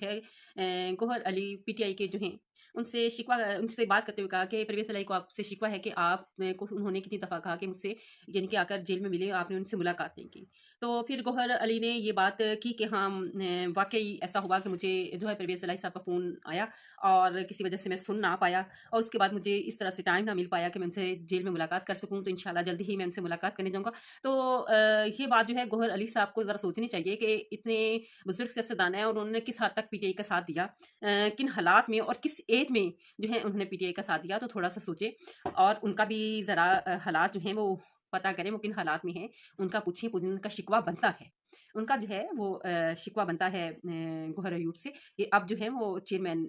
है गौहर अली पीटीआई के जो हैं उनसे बात करते हुए कहा कि परवेज़ इलाही को आपसे शिकवा है कि आप को उन्होंने कितनी दफ़ा कहा कि मुझसे यानी कि आकर जेल में मिले, आपने उनसे मुलाकात नहीं की। तो फिर गौहर अली ने ये बात की कि हाँ, वाक़ई ऐसा हुआ कि मुझे जो है परवेज़ इलाही साहब का फ़ोन आया और किसी वजह से मैं सुन ना पाया और उसके बाद मुझे इस तरह से टाइम ना मिल पाया कि मैं उनसे जेल में मुलाकात कर सकूँ, तो इंशाल्लाह जल्दी ही मैं उनसे मुलाकात करने जाऊँगा। तो ये बात जो है गौहर अली साहब को ज़रा सोचनी चाहिए कि इतने बुज़ुर्ग सियासतदान हैं और उन्होंने किस हद तक पीटीआई का साथ दिया, किन हालात में और किस एज में जो है उन्होंने पीटीआई का साथ दिया, तो थोड़ा-सा सोचें और उनका भी ज़रा हालात जो हैं वो पता करें वो किन हालात में हैं, उनका पूछें, उनका शिकवा बनता है। उनका जो है वो शिकवा बनता है गौहर अयूब से कि अब जो है वो चेयरमैन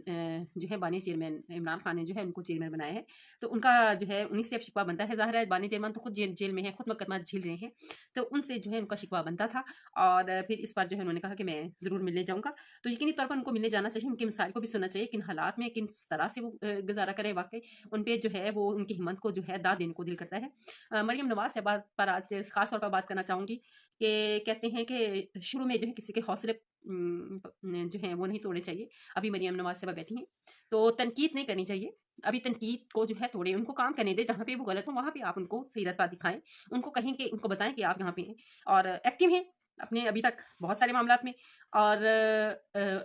जो है बानी चेयरमैन इमरान खान ने जो है उनको चेयरमैन बनाया है। तो उनका जो है उन्हीं से अब शिकवा बनता है। ज़ाहिर है बानी चेयरमैन तो खुद जेल में है, खुद मुकदमा झेल रहे हैं। तो उनसे जो है उनका शिकवा बनता था और फिर इस बार जो है उन्होंने कहा कि मैं ज़रूर मिलने जाऊँगा। तो यकीनी तौर पर उनको मिलने जाना चाहिए, उनके मसाइल को भी सुनना चाहिए, किन हालात में, किस तरह से वो गुज़ारा करें वाक़ई। उन पे जो है वो उनकी हिम्मत को जो है दाद देने को दिल करता है। मरियम नवाज़ साहिबा पर आज ख़ास तौर पर बात करना चाहूँगी कि कहते हैं कि शुरू में जो है किसी के हौसले जो हैं वो नहीं तोड़ने चाहिए। अभी मरियम नवाज़ साहिबा बैठी हैं, तो तनकीद नहीं करनी चाहिए। अभी तनकीद को जो है तोड़ें, उनको काम करने दें, जहाँ पे वो गलत हो वहाँ पे आप उनको सही रास्ता दिखाएँ। उनको कहें कि उनको बताएँ कि आप यहाँ पे हैं और एक्टिव हैं अपने अभी तक बहुत सारे मामलात में और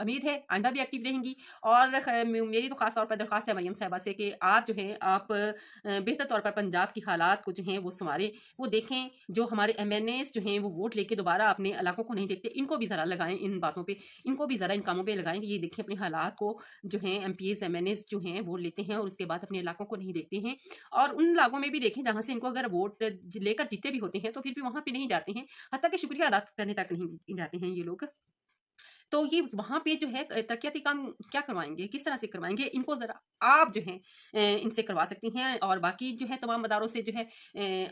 उम्मीद है आइंदा भी एक्टिव रहेंगी और मेरी तो ख़ास तौर पर दरख्वास्त है मरियम साहिबा से कि आप जो हैं आप बेहतर तौर पर पंजाब की हालात को जो हैं वो सँवारें, वो देखें जो हमारे एमएनएज़ जो हैं वो वोट लेके दोबारा अपने इलाकों को नहीं देखते, इनको भी ज़रा लगाएँ इन बातों पे, इनको भी ज़रा इन कामों पे लगाएँ कि ये देखें अपने हालात को जो हैं एमपीज़, एमएनएज़ जो हैं वोट लेते हैं और उसके बाद अपने इलाकों को नहीं देखते हैं और उन इलाकों में भी देखें जहाँ से इनको अगर वोट लेकर जीते भी होते हैं तो फिर भी वहाँ पे नहीं जाते हैं, हत्ता कि शुक्रिया अदा करने तक नहीं जाते हैं ये लोग। तो ये वहाँ पे जो है तरक्याती काम क्या करवाएँगे? किस तरह से करवाएँगे? इनको ज़रा आप जो हैं इनसे करवा सकती हैं और बाकी जो है तमाम अदारों से जो है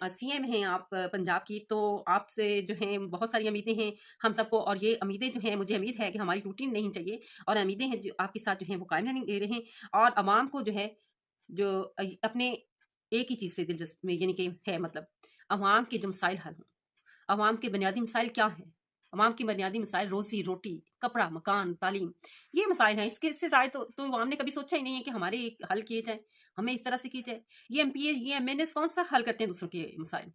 सीएम हैं आप पंजाब की, तो आपसे जो हैं बहुत सारी उम्मीदें हैं हम सबको और ये उम्मीदें जो हैं मुझे उम्मीद है कि हमारी टूटनी नहीं चाहिए और उम्मीदें हैं जो आपके साथ जो हैं वो कायम रहने रहें और अवाम को जो है जो अपने एक ही चीज़ से दिलचस्पी यानी कि है मतलब अवाम के जो मसाइल हल हों। अवाम के बुनियादी मसाइल क्या हैं? अवाम की बुनियादी मसाइल रोज़ी-रोटी, कपड़ा, मकान, तालीम, ये मसाइल हैं। इससे ज़ायद तो अवाम ने कभी सोचा ही नहीं है कि हमारे हल किए जाएँ, हमें इस तरह से किए जाए। ये एमपीए, ये एमएनएस कौन-सा हल करते हैं दूसरों के मसाइल।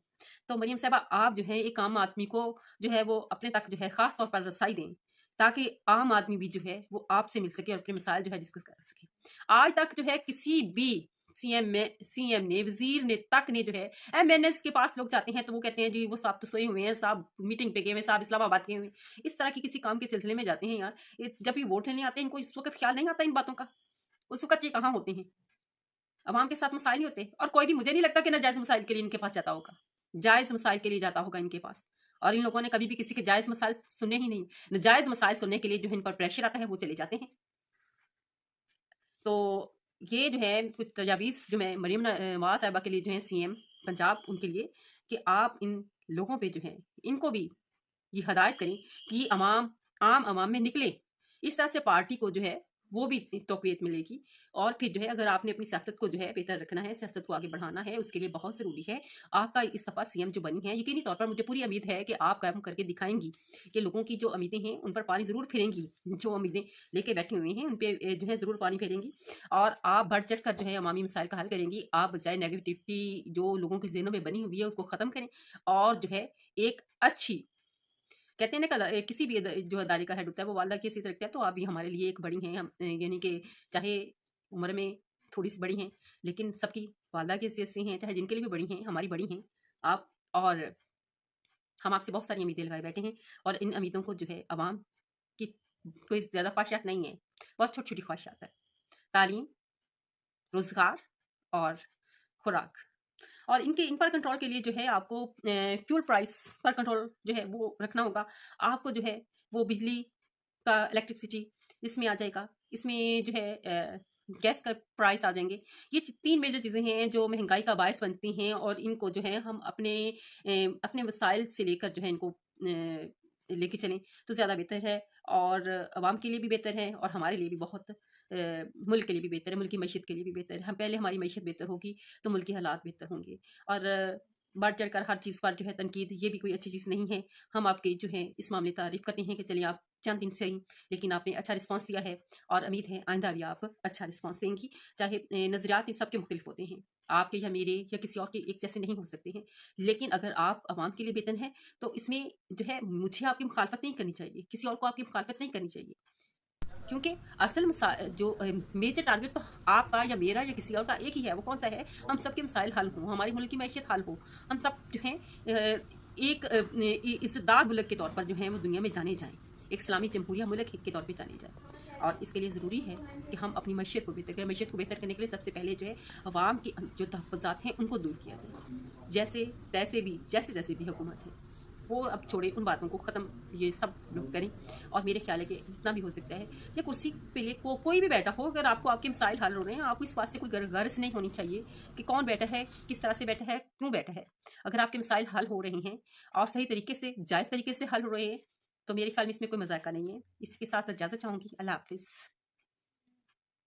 तो मरियम साहिबा आप जो है एक आम आदमी को जो है वो अपने तक जो है ख़ास तौर पर रसाई दें, ताकि आम आदमी भी जो है वो आपसे मिल सके और अपने मसाइल जो है डिस्कस कर सके। आज तक जो है किसी भी सीएम ने, वज़ीर ने तक ने जो है एमएनएस के पास लोग जाते हैं तो वो कहते हैं जी वो साहब तो सोए हुए हैं, साहब मीटिंग पे गए हुए हैं, साहब इस्लामाबाद गए हुए हैं। इस तरह के किसी काम के सिलसिले में जाते हैं यार। जब ये वोट लेने आते हैं इनको इस वक़्त ख़्याल नहीं आता इन बातों का। उस वक़्त ये कहाँ होते हैं? अवाम के साथ मसाइल नहीं होते और कोई भी मुझे नहीं लगता कि नाजायज़ मसाइल के लिए इनके पास जाता होगा। जायज़ मसाइल के लिए जाता होगा इनके पास और इन लोगों ने कभी भी किसी के जायज़ मसाइल सुने ही नहीं। नाजायज़ मसाइल सुनने के लिए जो है इन पर प्रेशर आता है वो चले जाते हैं। तो ये जो है कुछ तजावीज़ जो मैं मरियम नवाज़ साहिबा के लिए जो है सीएम पंजाब उनके लिए कि आप इन लोगों पे जो है इनको भी ये हदायत करें कि आम आवाम में निकले। इस तरह से पार्टी को जो है वो भी तौक़ीयत मिलेगी और फिर जो है अगर आपने अपनी सियासत को जो है बेहतर रखना है, सियासत को आगे बढ़ाना है, उसके लिए बहुत ज़रूरी है आपका इस दफ़ा सीएम जो बनी है, यकीनी तौर पर मुझे पूरी उम्मीद है कि आप काम करके दिखाएँगी कि लोगों की जो उम्मीदें हैं, उन पर पानी ज़रूर फिरेंगी। जो उम्मीदें लेके बैठी हुई हैं, उन पे जो है ज़रूर पानी फेरेंगी और आप बढ़-चढ़ कर जो है अवामी मसाइल का हल करेंगी। आप बजाय नेगेटिविटी जो लोगों के ज़हनों में बनी हुई है, उसको ख़त्म करें और जो है एक अच्छी कहते हैं ना किसी भी जो अदारे का हेड होता है वो वालिदा की हैसियत रखता है, तो आप भी हमारे लिए एक बड़ी हैं हम यानी कि चाहे उम्र में थोड़ी-सी बड़ी हैं, लेकिन सबकी वालिदा की हैसियत से हैं, चाहे जिनके लिए भी बड़ी हैं, हमारी बड़ी हैं आप और हम आपसे बहुत सारी उम्मीदें लगाए बैठे हैं और इन उम्मीदों को जो है अवाम की कोई ज़्यादा ख्वाहिशात नहीं है, बहुत छोटी-छोटी ख्वाहिशात है। तालीम, रोज़गार और खुराक। और इन पर कंट्रोल के लिए जो है आपको फ्यूल प्राइस पर कंट्रोल जो है वो रखना होगा। आपको जो है वो बिजली का इलेक्ट्रिसिटी इसमें आ जाएगा। इसमें जो है गैस का प्राइस आ जाएँगे। ये 3 मेजर चीज़ें हैं जो महँगाई का बायस बनती हैं और इनको जो है हम अपने वसाइल से लेकर जो है इनको लेके चलें तो ज़्यादा बेहतर है और अवाम के लिए भी बेहतर है और हमारे लिए भी बहुत मुल्क के लिए भी बेहतर है, मुल्क की मईशत के लिए भी बेहतर है। हम पहले हमारी मईशत बेहतर होगी तो मुल्क के हालात बेहतर होंगे और बढ़-चढ़ कर हर चीज़ पर जो है तनकीद ये भी कोई अच्छी चीज़ नहीं है। हम आपकी जो है इस मामले तारीफ़ करते हैं कि चलिए आप चंद दिन सही, लेकिन आपने अच्छा रिस्पॉन्स दिया है और उम्मीद है आइंदा भी आप अच्छा रिस्पॉन्स देंगी। चाहे नज़रियात इन सबके मुख्तलिफ होते हैं, आपके या मेरे या किसी और के एक जैसे नहीं हो सकते हैं, लेकिन अगर आप आवाम के लिए वेतन है तो इसमें जो है मुझे आपकी मुखालफत नहीं करनी चाहिए, किसी और को आपकी मुखालफत नहीं करनी चाहिए, क्योंकि असल जो मेजर टारगेट तो आपका या मेरा या किसी और का एक ही है। वो कौन सा है? हम सबके मसाइल हल हों, हमारी मुल्क की मैशियत हल हो, हम सब जो हैं एक इज़्ज़तदार मुल्क के तौर पर जो है वो दुनिया में जाने जाएँ, एक इस्लामी जमहूरिया मुल्क के तौर पे जाने जाएँ। और इसके लिए ज़रूरी है कि हम अपनी मैशियत को बेहतर करें। मैशियत को बेहतर करने के लिए सबसे पहले जो है अवाम के जो तहफ़्फ़ुज़ात हैं उनको दूर किया जाए। जैसे तैसे भी जैसे भी हुकूमत है वो अब छोड़े, उन बातों को ख़त्म ये सब लोग करें। और मेरे ख्याल है कि जितना भी हो सकता है या कुर्सी पे ले कोई भी बैठा हो, अगर आपको आपके मसाइल हल हो रहे हैं, आपको इस बात से कोई गर्ज नहीं होनी चाहिए कि कौन बैठा है, किस तरह से बैठा है, क्यों बैठा है। अगर आपके मसाइल हल हो रहे हैं और सही तरीके से जायज़ तरीके से हल हो रहे हैं तो मेरे ख्याल में इसमें कोई मज़ाक़ा नहीं है। इसके साथ इजाज़त चाहूँगी। अल्लाह हाफ़िज़।